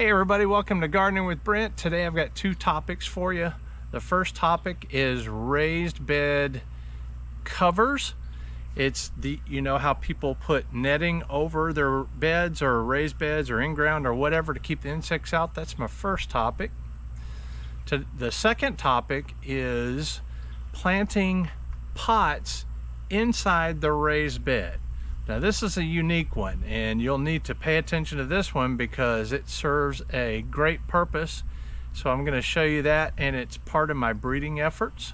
Hey everybody, welcome to Gardening with Brent. Today I've got two topics for you. The first topic is raised bed covers. It's you know how people put netting over their beds or raised beds or in ground or whatever to keep the insects out. That's my first topic. The second topic is planting pots inside the raised bed. Now this is a unique one, and you'll need to pay attention to this one because it serves a great purpose. So I'm going to show you that, and it's part of my breeding efforts.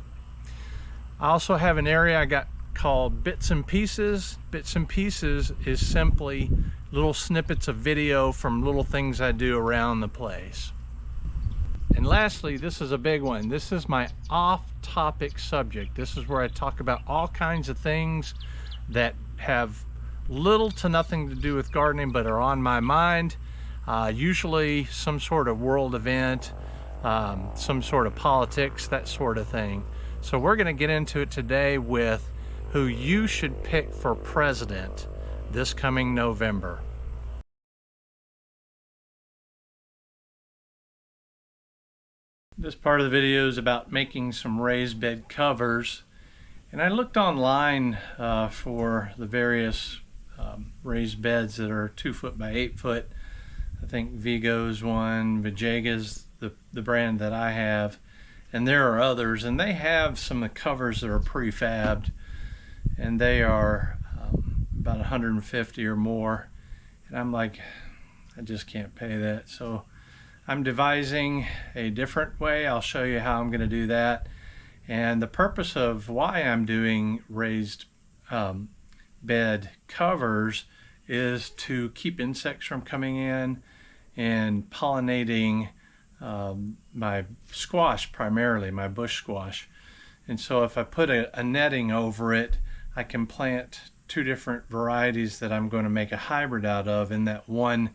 I also have an area I got called Bits and Pieces. Bits and Pieces is simply little snippets of video from little things I do around the place. And lastly, this is a big one. This is my off-topic subject. This is where I talk about all kinds of things that have little to nothing to do with gardening but are on my mind. Usually some sort of world event, some sort of politics, that sort of thing. So we're going to get into it today with who you should pick for president this coming November. This part of the video is about making some raised bed covers, and I looked online for the various raised beds that are 2 foot by 8 foot. I think Vigo's one, Vijega's the brand that I have, and there are others, and they have some of the covers that are prefabbed, and they are about 150 or more, and I'm like, I just can't pay that. So I'm devising a different way. I'll show you how I'm going to do that. And the purpose of why I'm doing raised bed covers is to keep insects from coming in and pollinating my squash, primarily my bush squash. And so if I put a netting over it, I can plant two different varieties that I'm going to make a hybrid out of in that one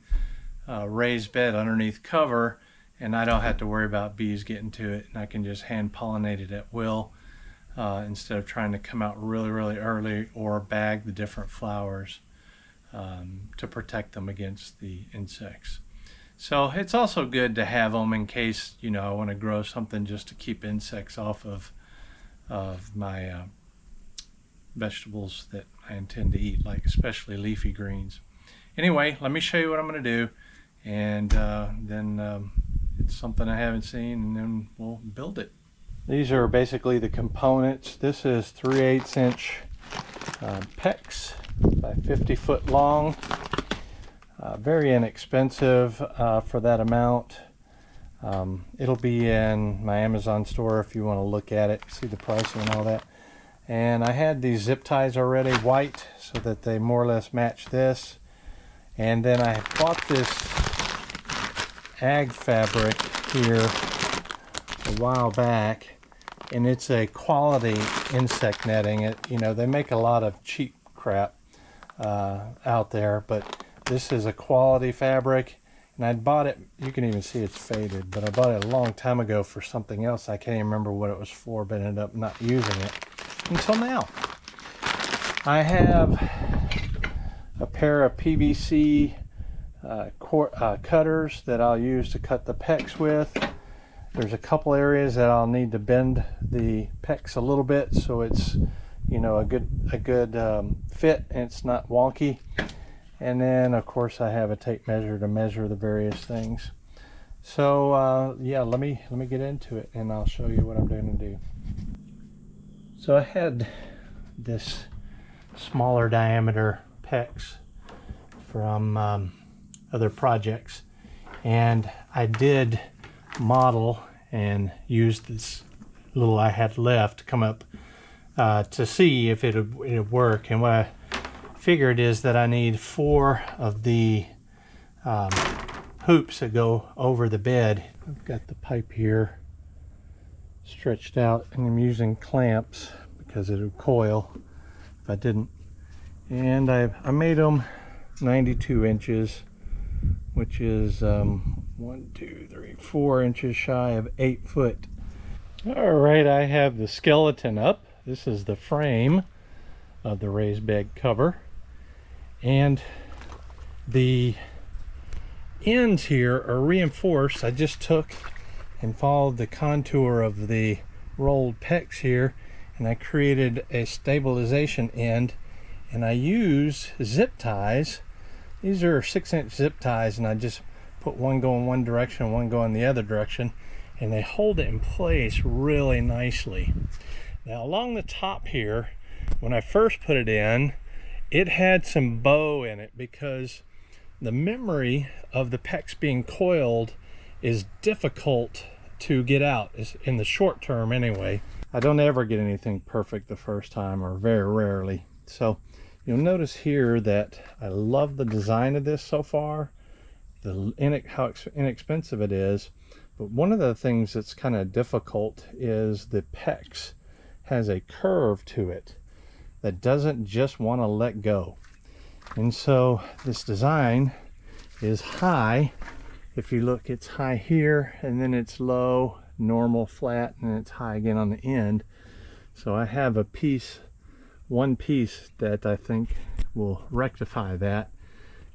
raised bed underneath cover, and I don't have to worry about bees getting to it, and I can just hand pollinate it at will instead of trying to come out really early or bag the different flowers to protect them against the insects. So it's also good to have them in case, you know, I want to grow something just to keep insects off of my vegetables that I intend to eat, like especially leafy greens. Anyway, let me show you what I'm going to do, and then it's something I haven't seen, and then we'll build it. These are basically the components. This is 3/8 inch PEX by 50 foot long. Very inexpensive for that amount. It'll be in my Amazon store if you want to look at it, see the pricing and all that. And I had these zip ties already, white, so that they more or less match this. And then I bought this ag fabric here a while back, and it's a quality insect netting. You know, they make a lot of cheap crap out there, but this is a quality fabric, and I bought it, you can even see it's faded, but I bought it a long time ago for something else. I can't even remember what it was for, but ended up not using it until now. I have a pair of PVC cutters that I'll use to cut the PEX with. There's a couple areas that I'll need to bend the PEX a little bit so it's, you know, a good fit and it's not wonky. And then of course I have a tape measure to measure the various things. So yeah, let me get into it, and I'll show you what I'm going to do. So I had this smaller diameter PEX from other projects, and I did model and use this little I had left to come up to see if it'd work. And what I figured is that I need 4 of the hoops that go over the bed. I've got the pipe here stretched out, and I'm using clamps because it would coil if I didn't. And I made them 92 inches, which is 4 inches shy of 8 foot. All right, I have the skeleton up. This is the frame of the raised bed cover, and the ends here are reinforced. I just took and followed the contour of the rolled PEX here, and I created a stabilization end, and I use zip ties. These are 6-inch zip ties, and I just put one going one direction, one going the other direction, and they hold it in place really nicely. Now along the top here, when I first put it in, it had some bow in it because the memory of the PEX being coiled is difficult to get out, in the short term anyway. I don't ever get anything perfect the first time, or very rarely. So you'll notice here that I love the design of this so far, how inexpensive it is. But one of the things that's kind of difficult is the PEX has a curve to it that doesn't just want to let go. And so this design is high. If you look, it's high here, and then it's low, normal, flat, and it's high again on the end. So I have one piece that I think will rectify that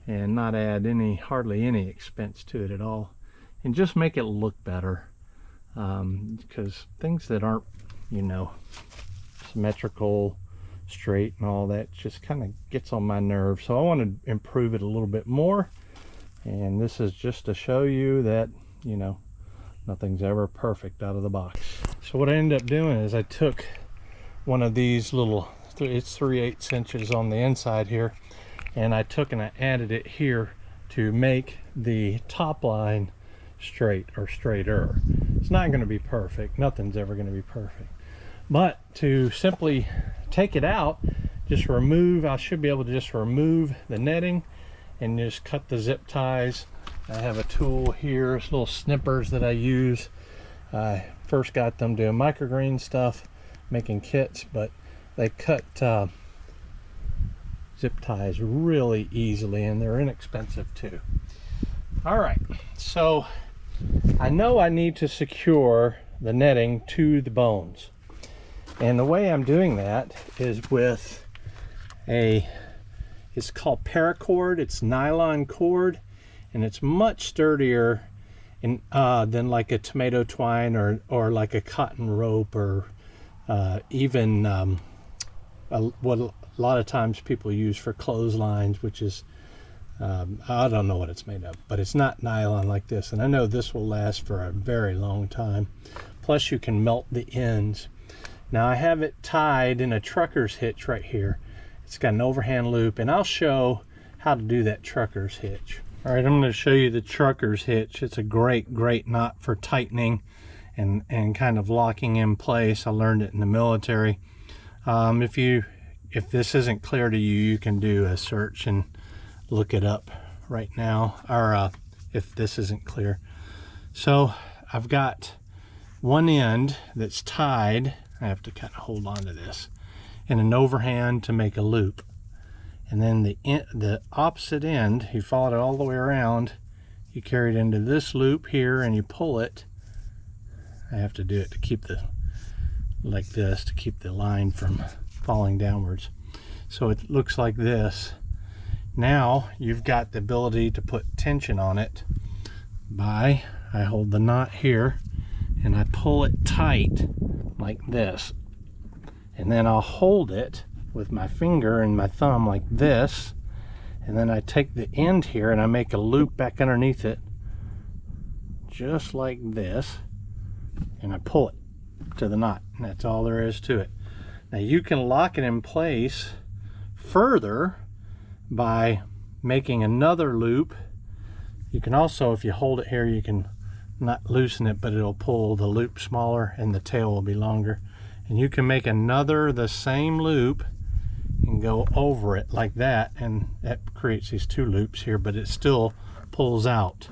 and not add hardly any expense to it at all, and just make it look better, because things that aren't, symmetrical, straight, and all that just kind of gets on my nerves. So I want to improve it a little bit more. And this is just to show you that, nothing's ever perfect out of the box. So what I ended up doing is I took one of these little, it's 3/8 inches on the inside here, and I took and I added it here to make the top line straight, or straighter. It's not going to be perfect. Nothing's ever going to be perfect. But to simply take it out, I should be able to just remove the netting and just cut the zip ties. I have a tool here, it's little snippers that I use. I first got them doing microgreen stuff, making kits, but they cut zip ties really easily, and they're inexpensive too. All right, so I know I need to secure the netting to the bones. And the way I'm doing that is with it's called paracord. It's nylon cord, and it's much sturdier than like a tomato twine or like a cotton rope, or even what a lot of times people use for clotheslines, which is I don't know what it's made of, but it's not nylon like this. And I know this will last for a very long time. Plus you can melt the ends. Now I have it tied in a trucker's hitch right here. It's got an overhand loop, and I'll show how to do that trucker's hitch. All right, I'm going to show you the trucker's hitch. It's a great knot for tightening and kind of locking in place. I learned it in the military. If this isn't clear to you, you can do a search and look it up right now, or if this isn't clear. So I've got one end that's tied. I have to kind of hold on to this, and an overhand to make a loop. And then the opposite end, you follow it all the way around, you carry it into this loop here, and you pull it. I have to do it to keep like this, to keep the line from falling downwards. So it looks like this. Now you've got the ability to put tension on it I hold the knot here and I pull it tight like this, and then I'll hold it with my finger and my thumb like this, and then I take the end here and I make a loop back underneath it just like this, and I pull it to the knot, and that's all there is to it. Now you can lock it in place further by making another loop. You can also, if you hold it here, you can not loosen it, but it'll pull the loop smaller and the tail will be longer. And you can make another, the same loop, and go over it like that, and that creates these two loops here, but it still pulls out.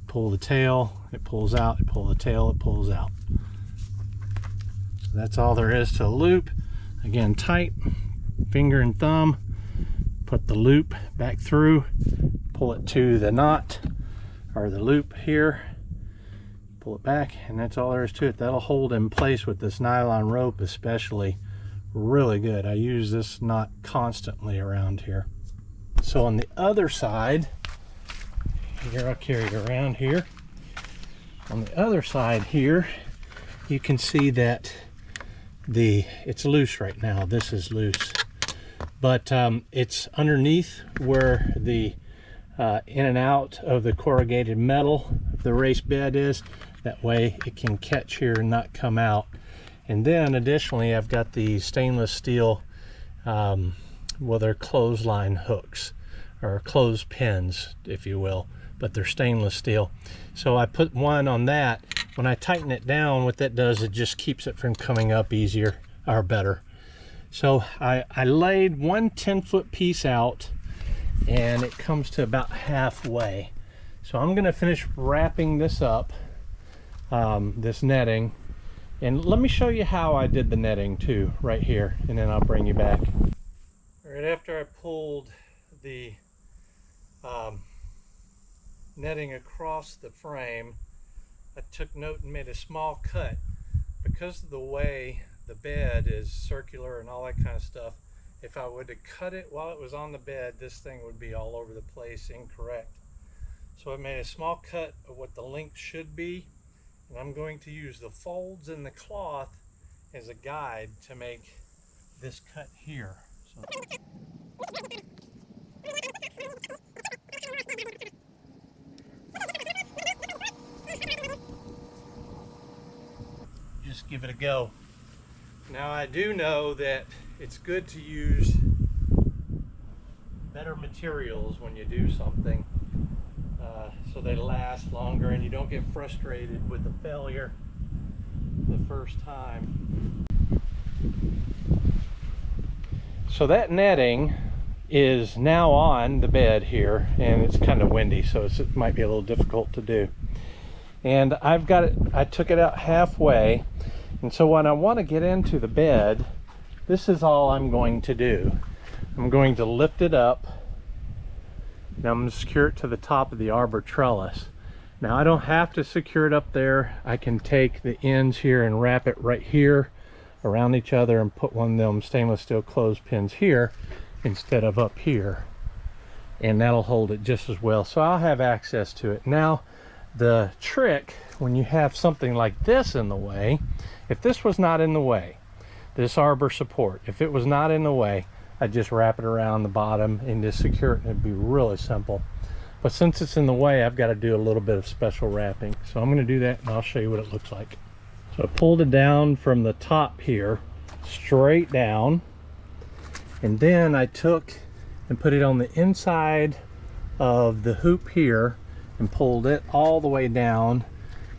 Pull the tail, it pulls out, pull the tail, it pulls out. So that's all there is to a loop. Again, tight, finger and thumb, put the loop back through, pull it to the knot or the loop here, pull it back, and that's all there is to it. That'll hold in place with this nylon rope especially really good. I use this knot constantly around here. So on the other side, Here, I'll carry it around here. On the other side here, you can see that it's loose right now. This is loose, but it's underneath where the in and out of the corrugated metal of the raised bed is. That way it can catch here and not come out. And then additionally, I've got the stainless steel, well, they're clothesline hooks or clothespins, if you will, but they're stainless steel. So I put one on that. When I tighten it down, what that does, it just keeps it from coming up easier or better. So I laid one 10-foot piece out, and it comes to about halfway. So I'm gonna finish wrapping this up, this netting. And let me show you how I did the netting too, right here, and then I'll bring you back. Right after I pulled the netting across the frame, I took note and made a small cut. Because of the way the bed is circular and all that kind of stuff, if I would have cut it while it was on the bed, this thing would be all over the place, incorrect. So I made a small cut of what the length should be, and I'm going to use the folds in the cloth as a guide to make this cut here. So just give it a go. Now I do know that it's good to use better materials when you do something, so they last longer and you don't get frustrated with the failure the first time. So that netting is now on the bed here, and it's kind of windy, so it might be a little difficult to do. And I've got it, I took it out halfway, and so when I want to get into the bed, this is all I'm going to do. I'm going to lift it up, and I'm going to secure it to the top of the arbor trellis. Now I don't have to secure it up there. I can take the ends here and wrap it right here around each other and put one of them stainless steel clothespins here instead of up here, and that'll hold it just as well. So I'll have access to it. Now the trick when you have something like this in the way, if this was not in the way, this arbor support, if it was not in the way, I'd just wrap it around the bottom and just secure it, and it'd be really simple. But since it's in the way, I've got to do a little bit of special wrapping. So I'm going to do that, and I'll show you what it looks like. So I pulled it down from the top here, straight down, and then I took and put it on the inside of the hoop here and pulled it all the way down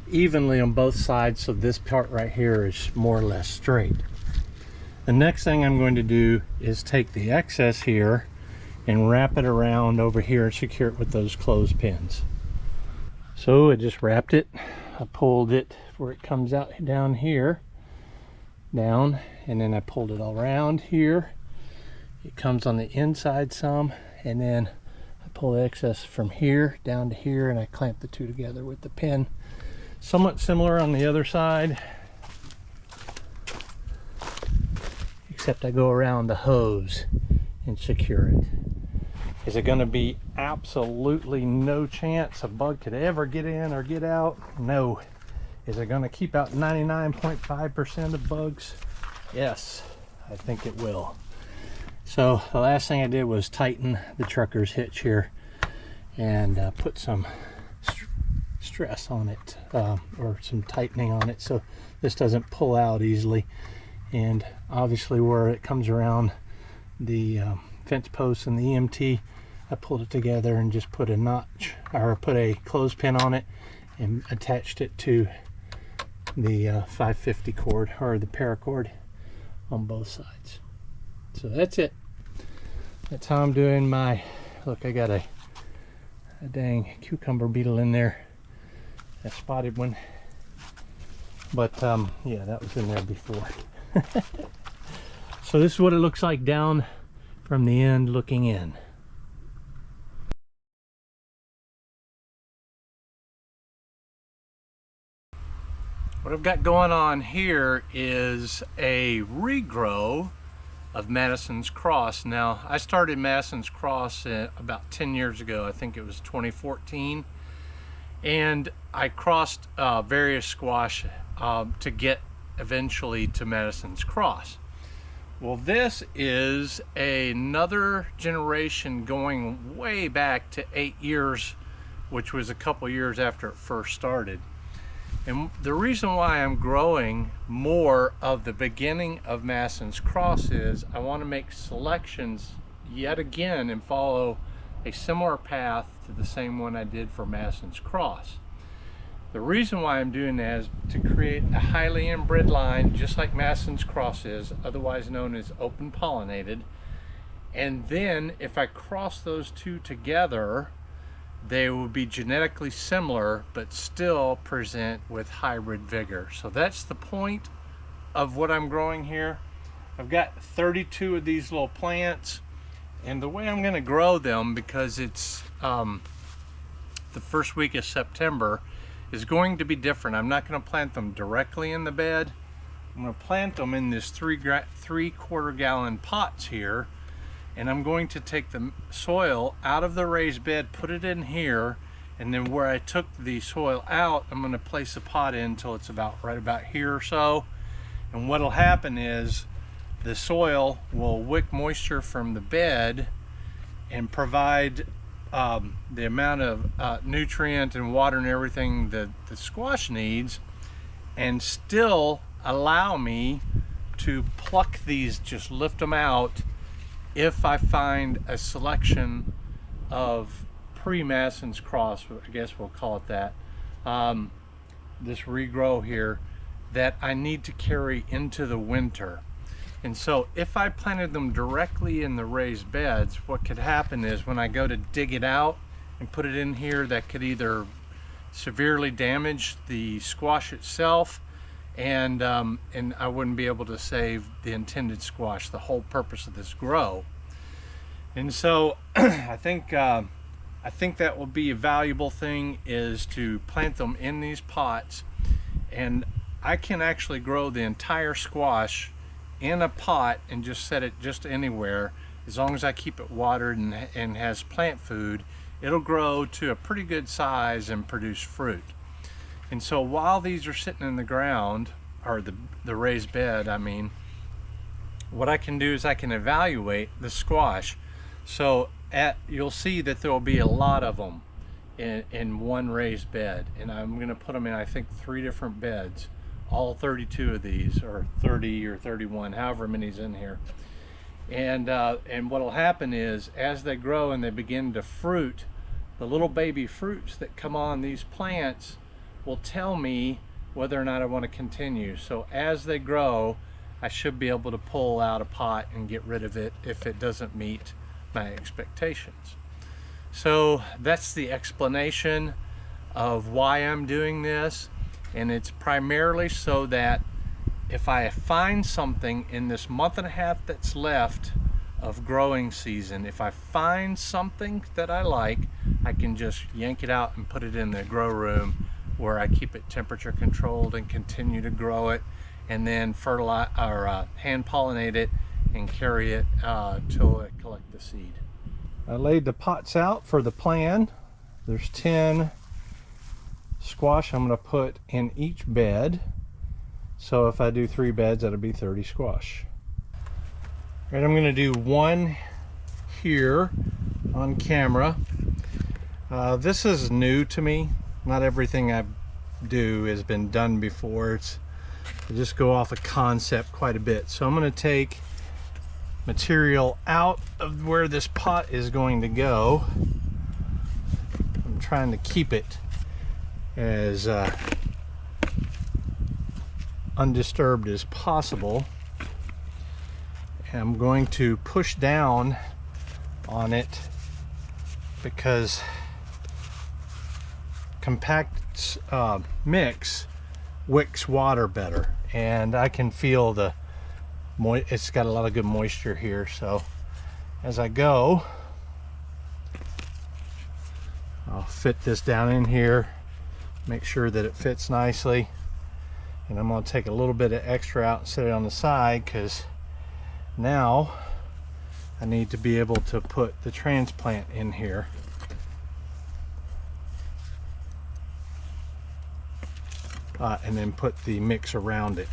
evenly on both sides, so this part right here is more or less straight. The next thing I'm going to do is take the excess here and wrap it around over here and secure it with those clothespins. So I just wrapped it, I pulled it where it comes out down here, down, and then I pulled it all around here. It comes on the inside some, and then I pull the excess from here down to here, and I clamp the two together with the pin. Somewhat similar on the other side, except I go around the hose and secure it. Is it going to be absolutely no chance a bug could ever get in or get out? No. Is it going to keep out 99.5% of bugs? Yes, I think it will. So the last thing I did was tighten the trucker's hitch here and put some stress on it, or some tightening on it, so this doesn't pull out easily. And obviously where it comes around the fence posts and the EMT, I pulled it together and just put a notch, or put a clothespin on it and attached it to the 550 cord, or the paracord, on both sides. So that's it. That's how I'm doing my, look, I got a dang cucumber beetle in there, a spotted one, but yeah, that was in there before. So this is what it looks like down from the end looking in. What I've got going on here is a regrow of Madison's Cross. Now, I started Madison's Cross about 10 years ago. I think it was 2014. And I crossed various squash to get eventually to Madison's Cross. Well, this is another generation going way back to 8 years, which was a couple years after it first started. And the reason why I'm growing more of the beginning of Madison's Cross is I want to make selections yet again and follow a similar path to the same one I did for Madison's Cross. The reason why I'm doing that is to create a highly inbred line, just like Madison's Cross is, otherwise known as open pollinated. And then if I cross those two together, they will be genetically similar but still present with hybrid vigor. So that's the point of what I'm growing here. I've got 32 of these little plants, and the way I'm going to grow them, because it's the first week of September, is going to be different. I'm not going to plant them directly in the bed. I'm going to plant them in this 3/4 gallon pots here. And I'm going to take the soil out of the raised bed, put it in here, and then where I took the soil out, I'm going to place the pot in until it's right about here or so. And what'll happen is the soil will wick moisture from the bed and provide the amount of nutrient and water and everything that the squash needs, and still allow me to pluck these, just lift them out, if I find a selection of pre-Madison's Cross, I guess we'll call it that, this regrow here, that I need to carry into the winter. And so if I planted them directly in the raised beds, what could happen is when I go to dig it out and put it in here, that could either severely damage the squash itself, and I wouldn't be able to save the intended squash, the whole purpose of this grow. And so I think that will be a valuable thing, is to plant them in these pots, and I can actually grow the entire squash in a pot and just set it just anywhere. As long as I keep it watered and has plant food, it'll grow to a pretty good size and produce fruit. And so while these are sitting in the ground, or the raised bed, I mean, what I can do is I can evaluate the squash. So you'll see that there will be a lot of them in one raised bed, and I'm going to put them in, I think, 3 different beds, all 32 of these, or 30 or 31, however many's in here. And what will happen is, as they grow and they begin to fruit, the little baby fruits that come on these plants will tell me whether or not I want to continue. So as they grow, I should be able to pull out a pot and get rid of it if it doesn't meet my expectations. So that's the explanation of why I'm doing this, and it's primarily so that if I find something in this month and a half that's left of growing season, if I find something that I like, I can just yank it out and put it in the grow room, where I keep it temperature controlled and continue to grow it, and then fertilize or hand pollinate it and carry it till I collect the seed. I laid the pots out for the plan. There's 10 squash I'm going to put in each bed. So if I do 3 beds, that'll be 30 squash. Right, I'm going to do one here on camera. This is new to me. Not everything I do has been done before. I just go off a concept quite a bit. So I'm going to take material out of where this pot is going to go. I'm trying to keep it as undisturbed as possible. And I'm going to push down on it because compact mix wicks water better, and I can feel it's got a lot of good moisture here. So as I go, I'll fit this down in here, make sure that it fits nicely, and I'm going to take a little bit of extra out and set it on the side, because Now I need to be able to put the transplant in here. And then put the mix around it.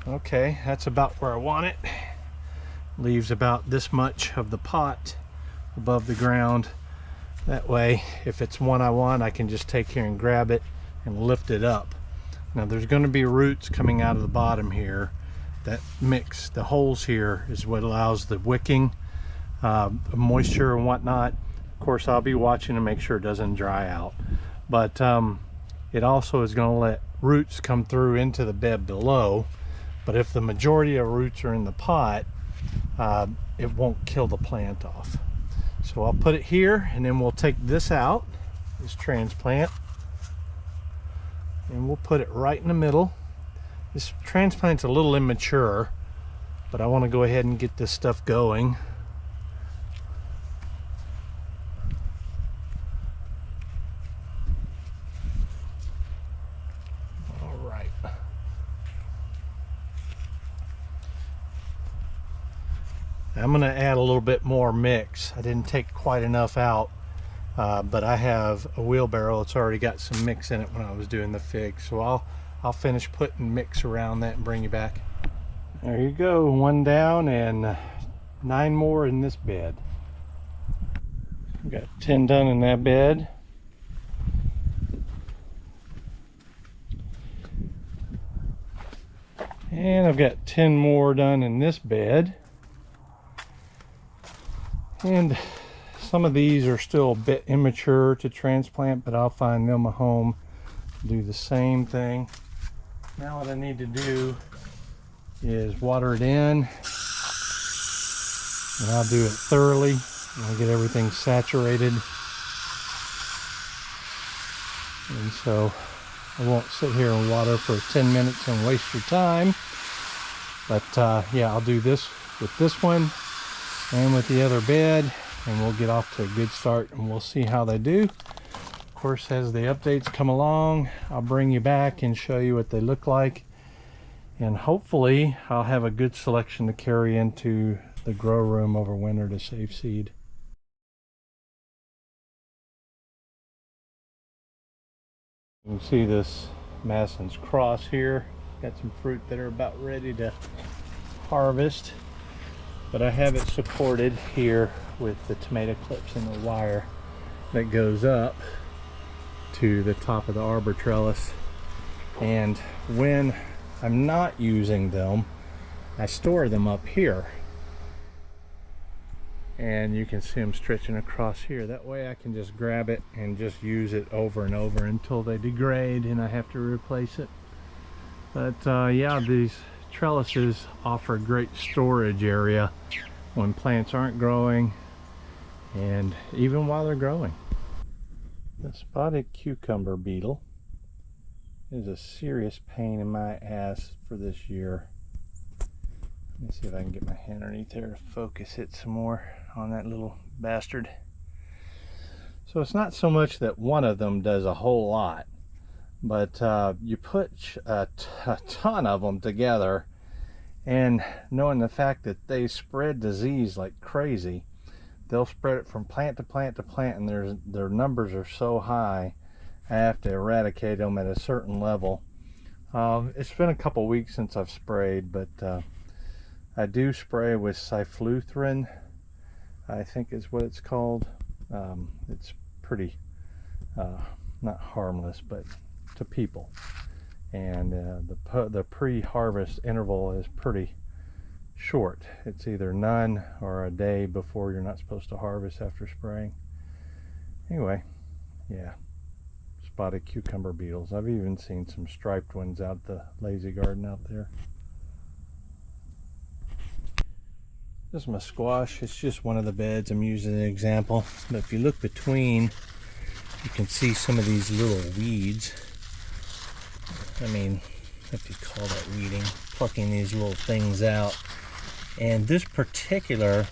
Okay, that's about where I want it. Leaves about this much of the pot above the ground. That way, if it's one I want, I can just take here and grab it and lift it up. Now there's going to be roots coming out of the bottom here. That mix, the holes here, is what allows the wicking, moisture and whatnot. Of course, I'll be watching to make sure it doesn't dry out. But it also is going to let roots come through into the bed below. But if the majority of roots are in the pot, it won't kill the plant off. So I'll put it here, and then we'll take this out, this transplant, and we'll put it right in the middle. This transplant's a little immature, but I want to go ahead and get this stuff going. I'm going to add a little bit more mix. I didn't take quite enough out, but I have a wheelbarrow. It's already got some mix in it when I was doing the fig. So I'll finish putting mix around that and bring you back. There you go, one down and 9 more in this bed. I've got 10 done in that bed. And I've got 10 more done in this bed. And some of these are still a bit immature to transplant, but I'll find them a home to do the same thing. Now what I need to do is water it in, and I'll do it thoroughly. I'll get everything saturated, and so I won't sit here and water for 10 minutes and waste your time. But yeah, I'll do this with this one and with the other bed, and we'll get off to a good start, and we'll see how they do. Of course, as the updates come along, I'll bring you back and show you what they look like, and hopefully I'll have a good selection to carry into the grow room over winter to save seed. You can see this Mason's cross here. Got some fruit that are about ready to harvest, but I have it supported here with the tomato clips and the wire that goes up to the top of the arbor trellis. And when I'm not using them, I store them up here, and you can see them stretching across here. That way I can just grab it and just use it over and over until they degrade and I have to replace it. But yeah, these trellises offer a great storage area when plants aren't growing and even while they're growing. The spotted cucumber beetle is a serious pain in my ass for this year. Let me see if I can get my hand underneath there to focus it some more on that little bastard. So it's not so much that one of them does a whole lot, but you put a ton of them together, and knowing the fact that they spread disease like crazy, they'll spread it from plant to plant to plant, and their numbers are so high I have to eradicate them at a certain level. It's been a couple weeks since I've sprayed, but I do spray with cyfluthrin, I think is what it's called. It's pretty not harmless, but to people, and the pre-harvest interval is pretty short. It's either none or a day before you're not supposed to harvest after spraying. Anyway, yeah, spotted cucumber beetles. I've even seen some striped ones out the lazy garden out there. This is my squash. It's just one of the beds I'm using as an example, but if you look between, you can see some of these little weeds. I mean, if you call that weeding, plucking these little things out. And this particular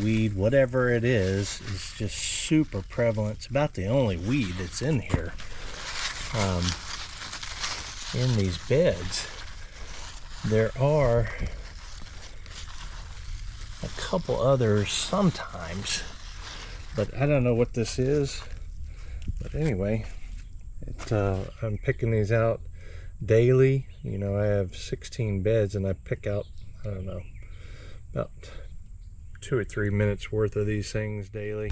weed, whatever it is just super prevalent. It's about the only weed that's in here, in these beds. There are a couple others sometimes, but I don't know what this is. But anyway, I'm picking these out daily. You know, I have 16 beds and I pick out, I don't know, about 2 or 3 minutes worth of these things daily.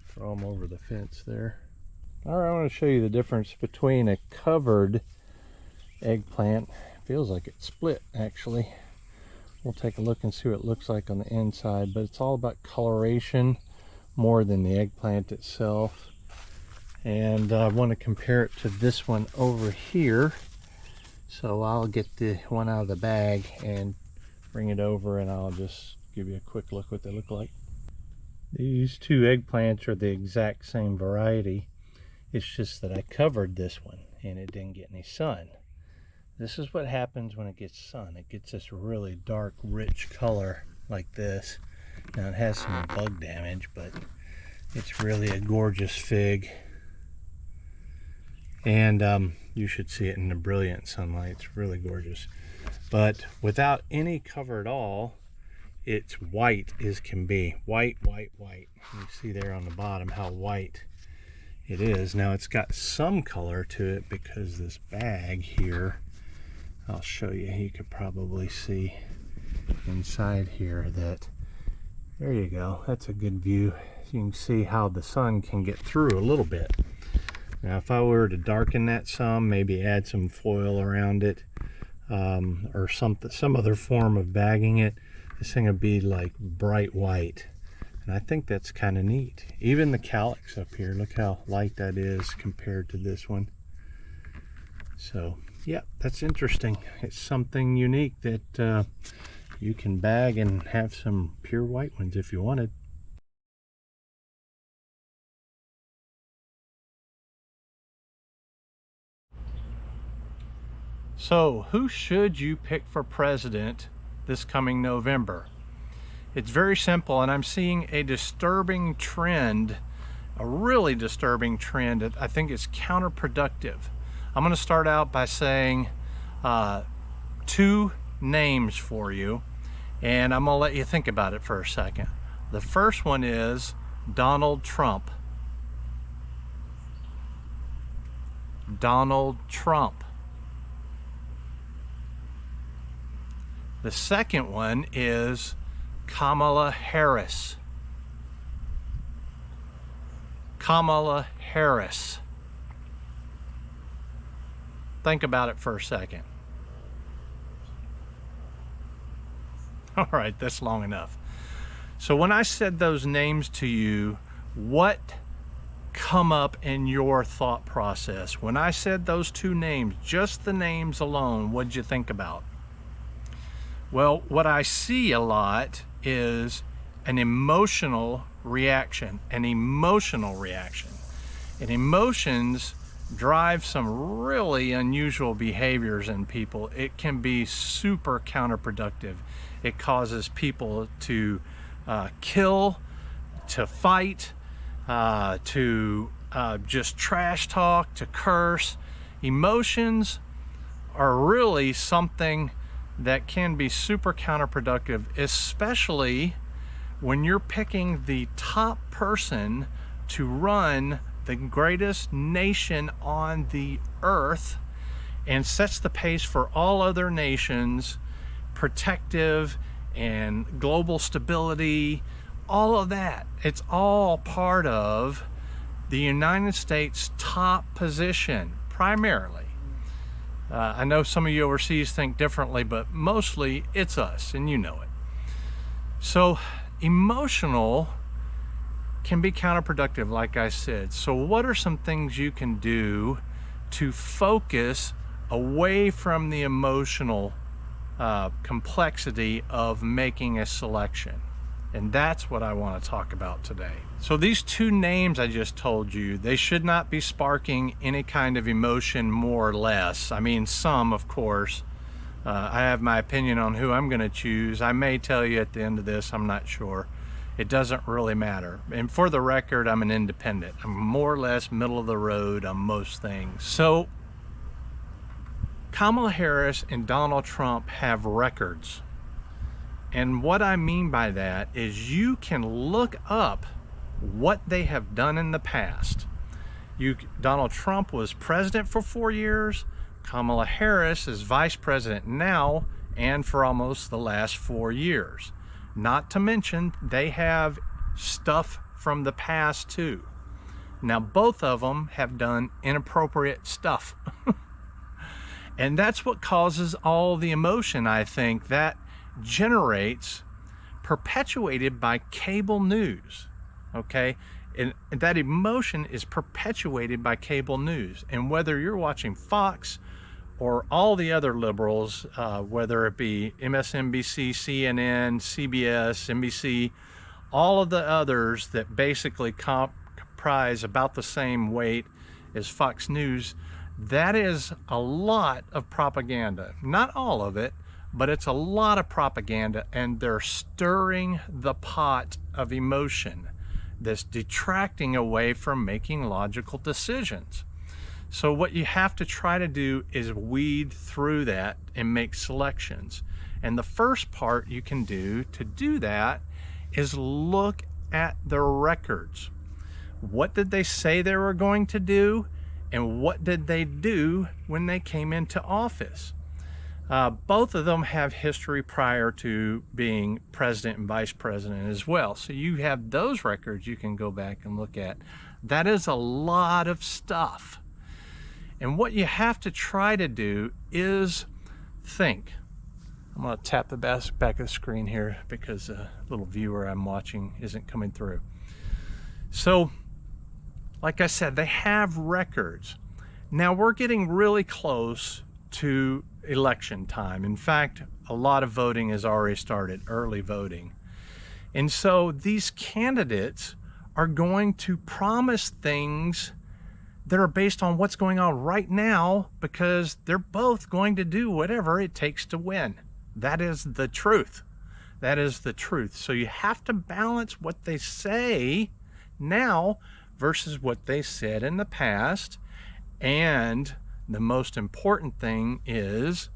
Throw them over the fence there. All right, I want to show you the difference between a covered eggplant. Feels like it's split actually. We'll take a look and see what it looks like on the inside, but it's all about coloration more than the eggplant itself. And I want to compare it to this one over here. So I'll get the one out of the bag and bring it over, and I'll just give you a quick look what they look like. These two eggplants are the exact same variety. It's just that I covered this one and it didn't get any sun. This is what happens when it gets sun. It gets this really dark, rich color like this. Now it has some bug damage, but it's really a gorgeous fig. And you should see it in the brilliant sunlight. It's really gorgeous. But without any cover at all, it's white as can be. White, white, white. You see there on the bottom how white it is. Now it's got some color to it because this bag here, I'll show you. You could probably see inside here that, there you go. That's a good view. You can see how the sun can get through a little bit. Now if I were to darken that some, maybe add some foil around it, or some other form of bagging it, this thing would be like bright white. And I think that's kind of neat. Even the calyx up here, look how light that is compared to this one. So yeah, that's interesting. It's something unique that you can bag and have some pure white ones if you wanted. So who should you pick for president this coming November? It's very simple, and I'm seeing a disturbing trend, a really disturbing trend that I think is counterproductive. I'm going to start out by saying 2 names for you, and I'm going to let you think about it for a second. The first one is Donald Trump. Donald Trump. The second one is Kamala Harris. Kamala Harris. Think about it for a second. All right, that's long enough. So when I said those names to you, what come up in your thought process? When I said those 2 names, just the names alone, what'd you think about? Well, what I see a lot is an emotional reaction, And emotions drive some really unusual behaviors in people. It can be super counterproductive. It causes people to kill, to fight, to just trash talk, to curse. Emotions are really something that can be super counterproductive, especially when you're picking the top person to run the greatest nation on the earth and sets the pace for all other nations, protective and global stability, all of that. It's all part of the United States' top position, primarily. I know some of you overseas think differently, but mostly it's us, and you know it. So emotional can be counterproductive, like I said. So what are some things you can do to focus away from the emotional complexity of making a selection? And that's what I want to talk about today. So these 2 names I just told you, they should not be sparking any kind of emotion, more or less. I mean, some, of course. I have my opinion on who I'm going to choose. I may tell you at the end of this, I'm not sure. It doesn't really matter. And for the record, I'm an independent. I'm more or less middle of the road on most things. So Kamala Harris and Donald Trump have records. And what I mean by that is you can look up what they have done in the past. Donald Trump was president for 4 years. Kamala Harris is vice president now and for almost the last 4 years. Not to mention they have stuff from the past too. Now both of them have done inappropriate stuff. And that's what causes all the emotion, I think, that generates, perpetuated by cable news, okay? And that emotion is perpetuated by cable news. And whether you're watching Fox or all the other liberals, whether it be MSNBC, CNN, CBS, NBC, all of the others that basically comprise about the same weight as Fox News, that is a lot of propaganda. Not all of it, but it's a lot of propaganda, and they're stirring the pot of emotion that's detracting away from making logical decisions. So what you have to try to do is weed through that and make selections. And the first part you can do to do that is look at their records. What did they say they were going to do? And what did they do when they came into office? Both of them have history prior to being president and vice president as well. So you have those records you can go back and look at. That is a lot of stuff. And what you have to try to do is think. I'm going to tap the back of the screen here because the little viewer I'm watching isn't coming through. So, like I said, they have records. Now we're getting really close to election time. In fact, a lot of voting has already started, early voting. And so these candidates are going to promise things that are based on what's going on right now because they're both going to do whatever it takes to win. That is the truth. That is the truth. So you have to balance what they say now versus what they said in the past. And the most important thing is,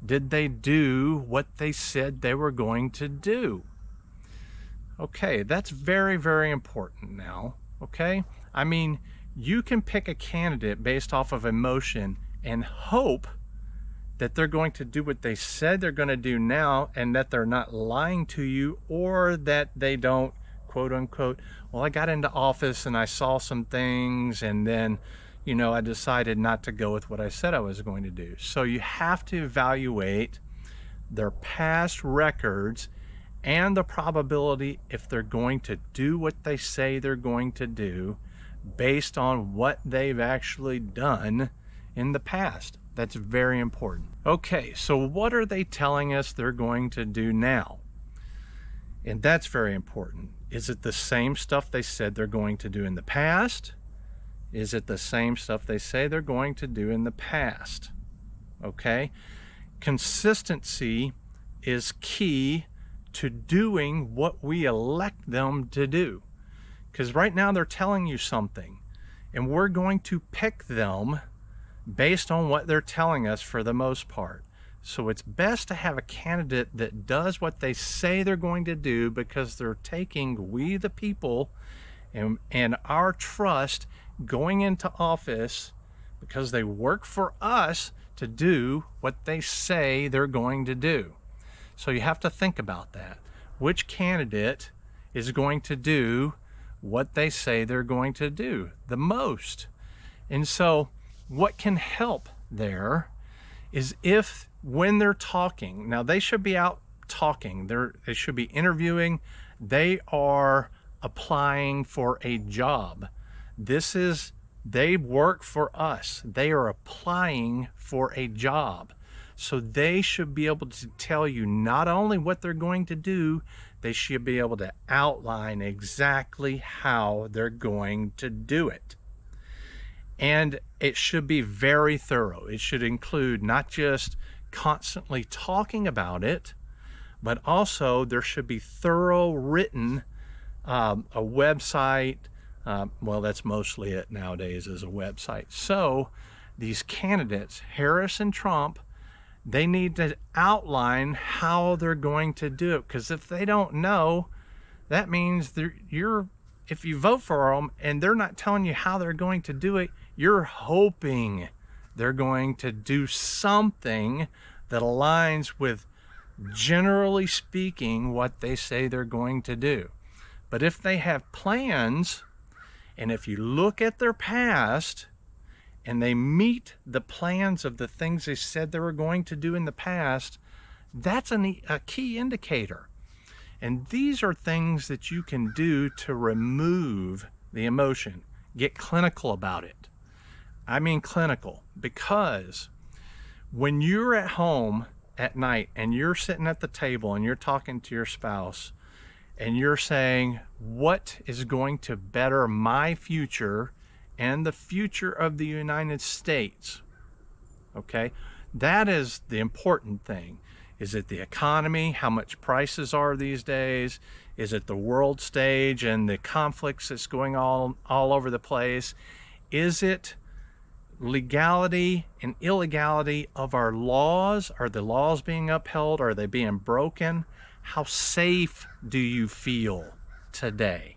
did they do what they said they were going to do? Okay, that's very, very important now, okay? I mean, you can pick a candidate based off of emotion and hope that they're going to do what they said they're going to do now and that they're not lying to you, or that they don't, quote unquote, well, I got into office and I saw some things and then, you know, I decided not to go with what I said I was going to do. So you have to evaluate their past records and the probability if they're going to do what they say they're going to do based on what they've actually done in the past. That's very important. Okay, so what are they telling us they're going to do now? And that's very important. Is it the same stuff they said they're going to do in the past? Is it the same stuff they say they're going to do in the past? Okay? Consistency is key to doing what we elect them to do. Because right now they're telling you something, and we're going to pick them based on what they're telling us for the most part. So it's best to have a candidate that does what they say they're going to do, because they're taking we the people and our trust going into office, because they work for us to do what they say they're going to do. So you have to think about that. Which candidate is going to do what they say they're going to do the most? And so what can help there is if when they're talking, now they should be out talking, they should be interviewing, they are applying for a job. They work for us. They are applying for a job. So they should be able to tell you not only what they're going to do, they should be able to outline exactly how they're going to do it. And it should be very thorough. It should include not just constantly talking about it, but also there should be thorough written, a website. Well, that's mostly it nowadays, is a website. So these candidates, Harris and Trump, they need to outline how they're going to do it. Because if they don't know, that means if you vote for them and they're not telling you how they're going to do it, you're hoping they're going to do something that aligns with, generally speaking, what they say they're going to do. But if they have plans, and if you look at their past and they meet the plans of the things they said they were going to do in the past, that's a key indicator. And these are things that you can do to remove the emotion. Get clinical about it. I mean clinical, because when you're at home at night and you're sitting at the table and you're talking to your spouse and you're saying, what is going to better my future and the future of the United States? Okay, that is the important thing. Is it the economy, how much prices are these days? Is it the world stage and the conflicts that's going all over the place? Is it legality and illegality of our laws? Are the laws being upheld? Are they being broken? How safe do you feel today?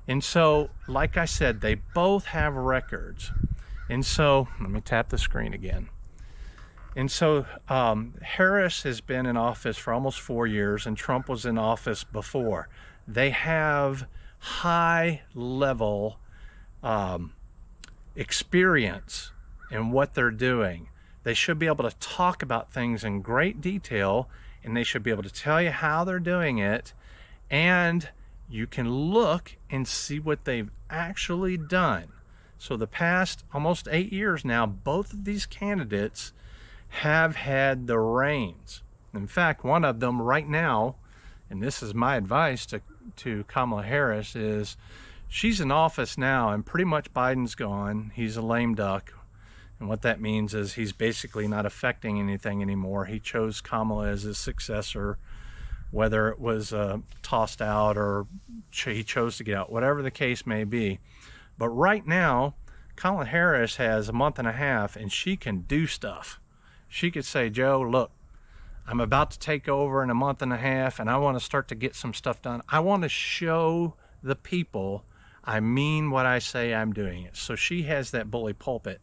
And so, like I said, they both have records. And so, let me tap the screen again. And so, Harris has been in office for almost 4 years, and Trump was in office before. They have high level experience in what they're doing. They should be able to talk about things in great detail, and they should be able to tell you how they're doing it, and you can look and see what they've actually done. So the past almost 8 years now, both of these candidates have had the reins. In fact, one of them right now, and this is my advice to Kamala Harris, is she's in office now and pretty much Biden's gone. He's a lame duck. And what that means is he's basically not affecting anything anymore. He chose Kamala as his successor, whether it was tossed out or he chose to get out, whatever the case may be. But right now, Kamala Harris has a month and a half and she can do stuff. She could say, Joe, look, I'm about to take over in a month and a half and I want to start to get some stuff done. I want to show the people I mean what I say I'm doing it. So she has that bully pulpit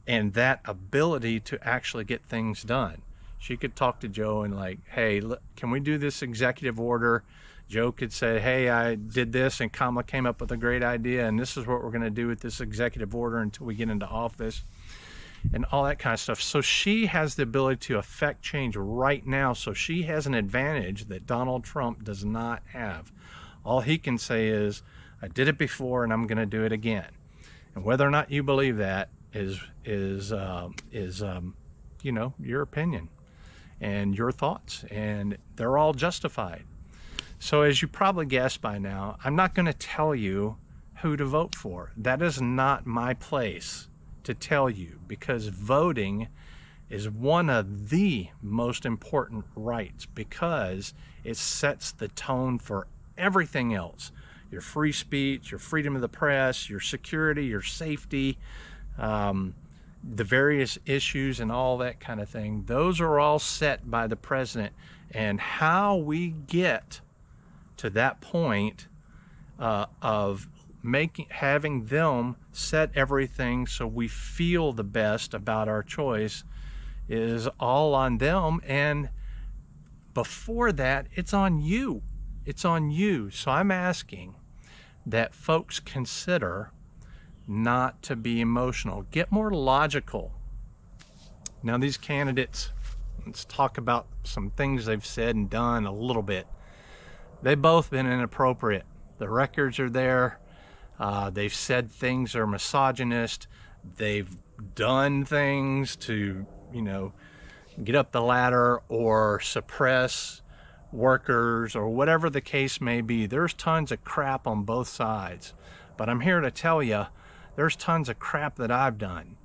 and that ability to actually get things done. She could talk to Joe and like, hey, look, can we do this executive order? Joe could say, hey, I did this and Kamala came up with a great idea and this is what we're going to do with this executive order until we get into office and all that kind of stuff. So she has the ability to affect change right now. So she has an advantage that Donald Trump does not have. All he can say is, I did it before and I'm going to do it again. And whether or not you believe that is you know, your opinion and your thoughts, and they're all justified. So as you probably guessed by now, I'm not going to tell you who to vote for. That is not my place to tell you, because voting is one of the most important rights, because it sets the tone for everything else. Your free speech, your freedom of the press, your security, your safety, the various issues and all that kind of thing. Those are all set by the president. And how we get to that point of having them set everything so we feel the best about our choice is all on them. And before that, it's on you. It's on you. So I'm asking that folks consider not to be emotional. Get more logical. Now these candidates, let's talk about some things they've said and done a little bit. They've both been inappropriate. The records are there. They've said things are misogynist. They've done things to, you know, get up the ladder or suppress workers or whatever the case may be. There's tons of crap on both sides. But I'm here to tell you, there's tons of crap that I've done.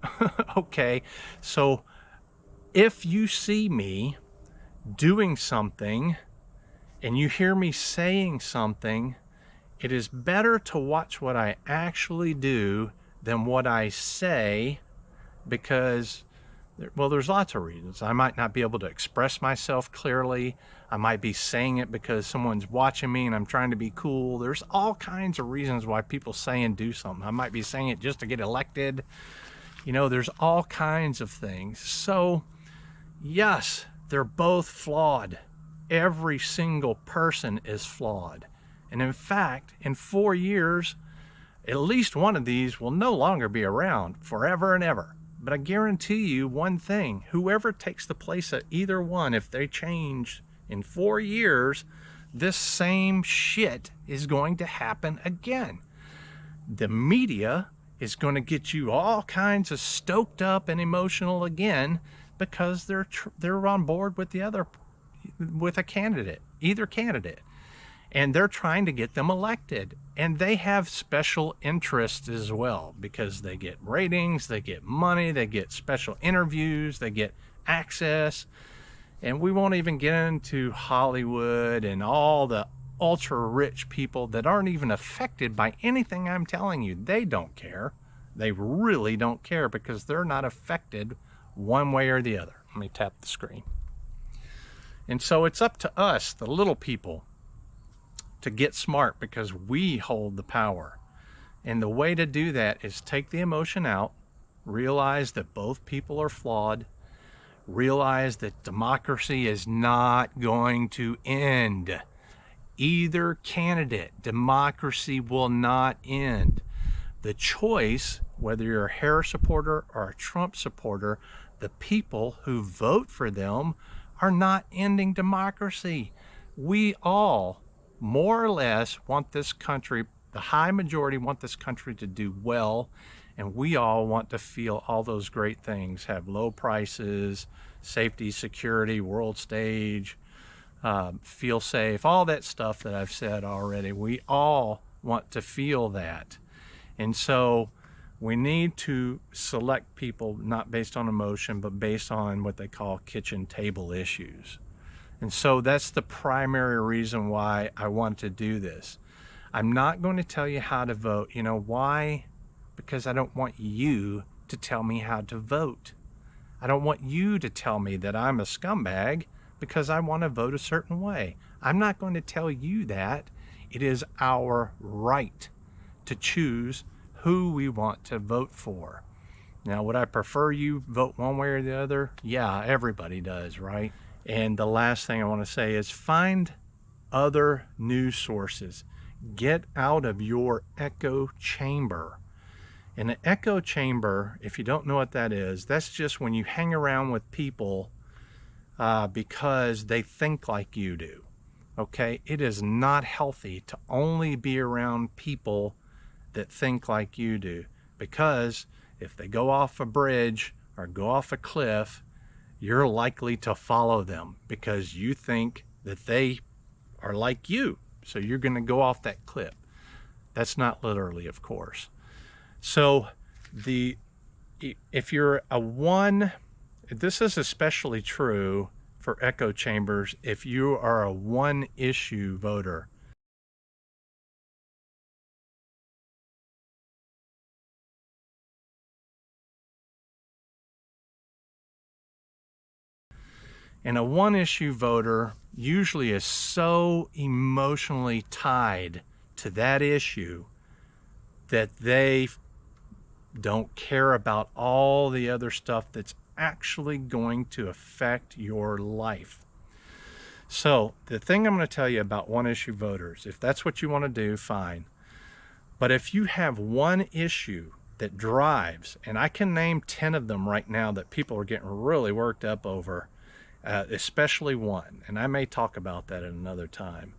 Okay, so if you see me doing something and you hear me saying something, it is better to watch what I actually do than what I say because, well, there's lots of reasons. I might not be able to express myself clearly. I might be saying it because someone's watching me and I'm trying to be cool. There's all kinds of reasons why people say and do something. I might be saying it just to get elected. You know, there's all kinds of things. So, yes, they're both flawed. Every single person is flawed. And in fact, in 4 years, at least one of these will no longer be around forever and ever. But I guarantee you one thing, whoever takes the place of either one, if they change in 4 years, this same shit is going to happen again. The media is going to get you all kinds of stoked up and emotional again because they're on board with a candidate, either candidate. And they're trying to get them elected. And they have special interests as well because they get ratings, they get money, they get special interviews, they get access. And we won't even get into Hollywood and all the ultra rich people that aren't even affected by anything I'm telling you. They don't care. They really don't care because they're not affected one way or the other. Let me tap the screen. And so it's up to us, the little people, to get smart because we hold the power. And the way to do that is take the emotion out, realize that both people are flawed, realize that democracy is not going to end. Either candidate, democracy will not end. The choice, whether you're a Harris supporter or a Trump supporter, the people who vote for them are not ending democracy. We all, more or less, want this country, the high majority want this country to do well, and we all want to feel all those great things, have low prices, safety, security, world stage, feel safe, all that stuff that I've said already. We all want to feel that. And so we need to select people not based on emotion, but based on what they call kitchen table issues. And so that's the primary reason why I want to do this. I'm not going to tell you how to vote. You know why? Because I don't want you to tell me how to vote. I don't want you to tell me that I'm a scumbag because I want to vote a certain way. I'm not going to tell you that. It is our right to choose who we want to vote for. Now, would I prefer you vote one way or the other? Yeah, everybody does, right? And the last thing I want to say is find other news sources. Get out of your echo chamber. And an echo chamber, if you don't know what that is, that's just when you hang around with people because they think like you do. Okay? It is not healthy to only be around people that think like you do, because if they go off a bridge or go off a cliff, you're likely to follow them because you think that they are like you. So you're going to go off that cliff. That's not literally, of course. So if you're this is especially true for echo chambers if you are a one-issue voter. And a one-issue voter usually is so emotionally tied to that issue that they don't care about all the other stuff that's actually going to affect your life. So the thing I'm going to tell you about one-issue voters, if that's what you want to do, fine. But if you have one issue that drives, and I can name 10 of them right now that people are getting really worked up over, especially one, and I may talk about that at another time.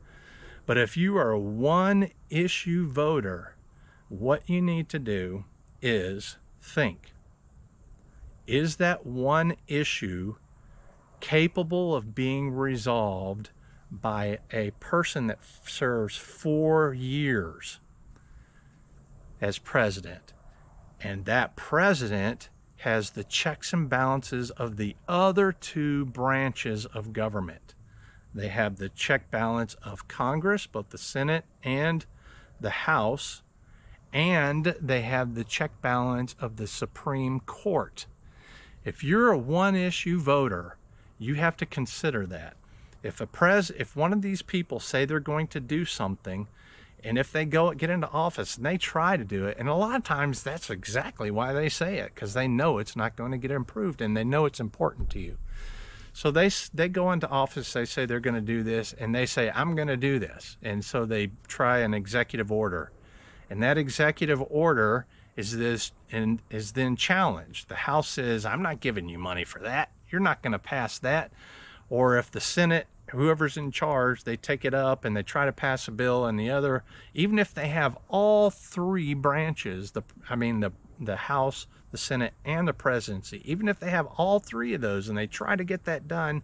But if you are a one-issue voter, what you need to do is think. Is that one issue capable of being resolved by a person that serves 4 years as president? And that president has the checks and balances of the other two branches of government. They have the check balance of Congress, both the Senate and the House, and they have the check balance of the Supreme Court. If you're a one-issue voter, you have to consider that. If one of these people say they're going to do something, and if they get into office and they try to do it, and a lot of times that's exactly why they say it, because they know it's not going to get improved and they know it's important to you. So they go into office, they say they're going to do this, and they say, I'm going to do this. And so they try an executive order. And that executive order is then challenged. The House says, I'm not giving you money for that. You're not going to pass that. Or if the Senate, whoever's in charge, they take it up and they try to pass a bill, and the other, even if they have all three branches, the House, the Senate, and the presidency, even if they have all three of those and they try to get that done,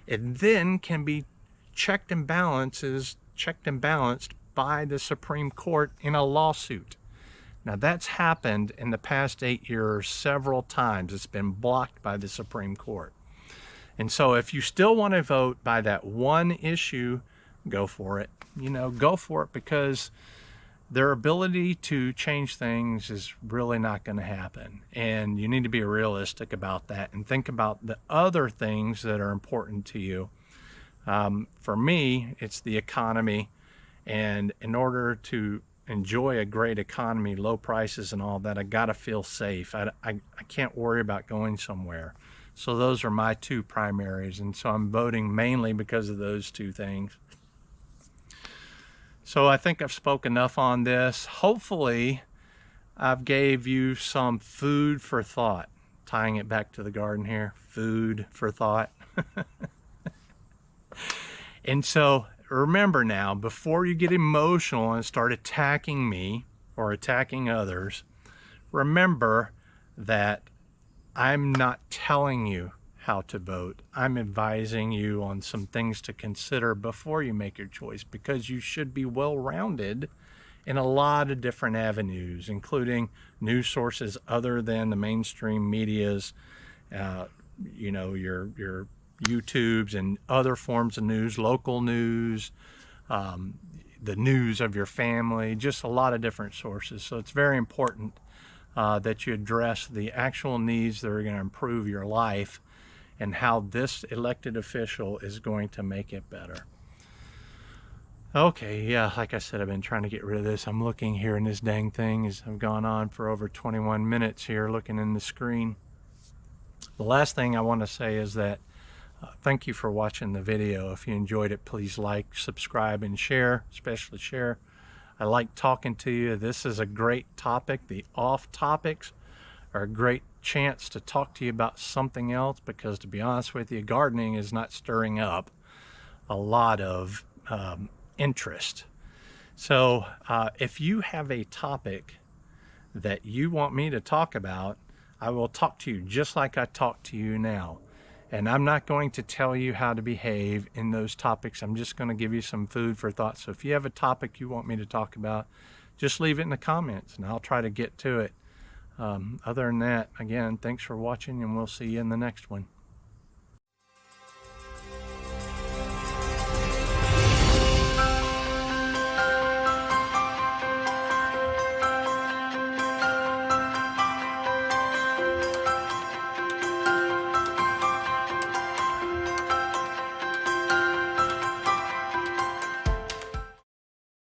it then can be checked and balanced by the Supreme Court in a lawsuit. Now that's happened in the past 8 years several times. It's been blocked by the Supreme Court. And so if you still want to vote by that one issue, go for it. Go for it, because their ability to change things is really not going to happen. And you need to be realistic about that and think about the other things that are important to you. For me, it's the economy. And in order to enjoy a great economy, low prices and all that, I got to feel safe. I can't worry about going somewhere. So those are my two primaries. And so I'm voting mainly because of those two things. So I think I've spoken enough on this. Hopefully I've gave you some food for thought, tying it back to the garden here, food for thought. And so remember now, before you get emotional and start attacking me or attacking others, remember that I'm not telling you how to vote. I'm advising you on some things to consider before you make your choice, because you should be well-rounded in a lot of different avenues, including news sources other than the mainstream medias, your YouTubes and other forms of news, local news, the news of your family, just a lot of different sources. So it's very important that you address the actual needs that are going to improve your life and how this elected official is going to make it better. Okay, yeah, like I said, I've been trying to get rid of this. I'm looking here in this dang thing as I've gone on for over 21 minutes here looking in the screen. The last thing I want to say is that thank you for watching the video. If you enjoyed it, please like, subscribe, and share, especially share. I like talking to you. This is a great topic. The off topics are a great chance to talk to you about something else, because to be honest with you, gardening is not stirring up a lot of interest. So if you have a topic that you want me to talk about, I will talk to you just like I talk to you now. And I'm not going to tell you how to behave in those topics. I'm just going to give you some food for thought. So if you have a topic you want me to talk about, just leave it in the comments and I'll try to get to it. Other than that, again, thanks for watching, and we'll see you in the next one.